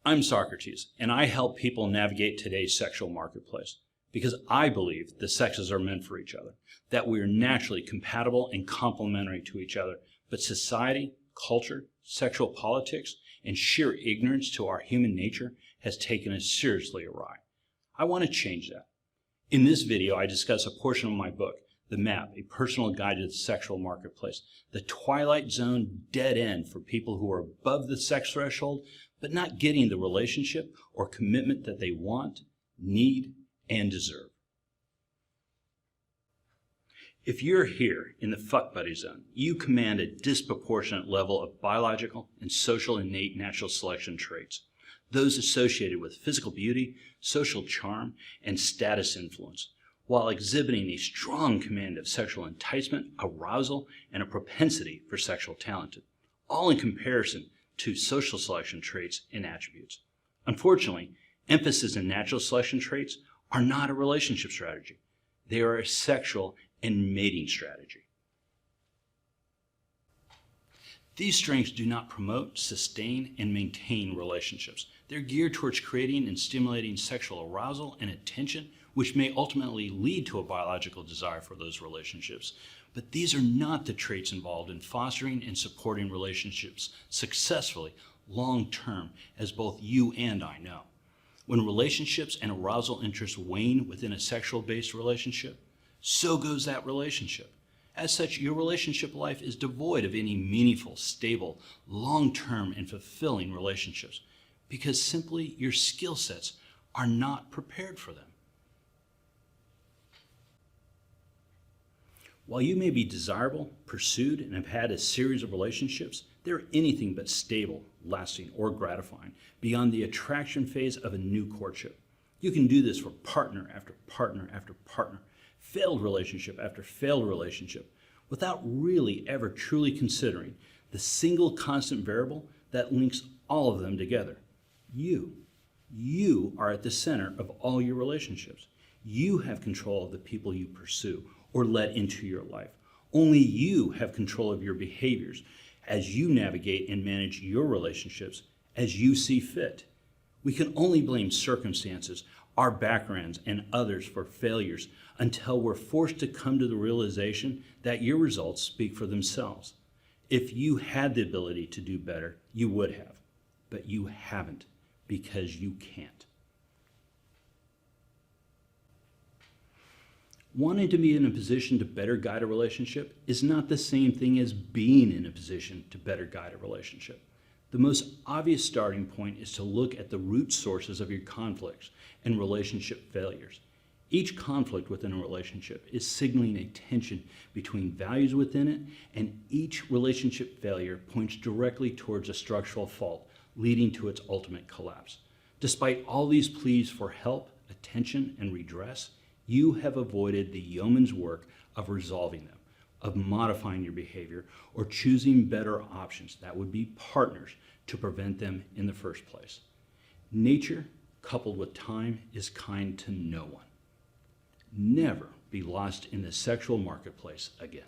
I'm Socrates, and I help people navigate today's sexual marketplace because I believe the sexes are meant for each other, that we are naturally compatible and complementary to each other, but society, culture, sexual politics, and sheer ignorance to our human nature has taken us seriously awry. I want to change that. In this video, I discuss a portion of my book, The Map, a personal guide to the sexual marketplace, the twilight zone dead end for people who are above the sex threshold, but not getting the relationship or commitment that they want, need, and deserve. If you're here in the fuck buddy zone, you command a disproportionate level of biological and social innate natural selection traits, those associated with physical beauty, social charm, and status influence, while exhibiting a strong command of sexual enticement, arousal, and a propensity for sexual talent, all in comparison to social selection traits and attributes. Unfortunately, emphasis in natural selection traits are not a relationship strategy. They are a sexual and mating strategy. These strengths do not promote, sustain, and maintain relationships. They're geared towards creating and stimulating sexual arousal and attention, which may ultimately lead to a biological desire for those relationships. But these are not the traits involved in fostering and supporting relationships successfully long-term, as both you and I know. When relationships and arousal interests wane within a sexual-based relationship, so goes that relationship. As such, your relationship life is devoid of any meaningful, stable, long-term, and fulfilling relationships because simply your skill sets are not prepared for them. While you may be desirable, pursued, and have had a series of relationships, they're anything but stable, lasting, or gratifying beyond the attraction phase of a new courtship. You can do this for partner after partner after partner, failed relationship after failed relationship, without really ever truly considering the single constant variable that links all of them together. You. You are at the center of all your relationships. You have control of the people you pursue or let into your life. Only you have control of your behaviors as you navigate and manage your relationships as you see fit. We can only blame circumstances, our backgrounds, and others for failures until we're forced to come to the realization that your results speak for themselves. If you had the ability to do better, you would have, but you haven't because you can't. Wanting to be in a position to better guide a relationship is not the same thing as being in a position to better guide a relationship. The most obvious starting point is to look at the root sources of your conflicts and relationship failures. Each conflict within a relationship is signaling a tension between values within it, and each relationship failure points directly towards a structural fault, leading to its ultimate collapse. Despite all these pleas for help, attention, and redress, you have avoided the yeoman's work of resolving them, of modifying your behavior, or choosing better options that would be partners to prevent them in the first place. Nature, coupled with time, is kind to no one. Never be lost in the sexual marketplace again.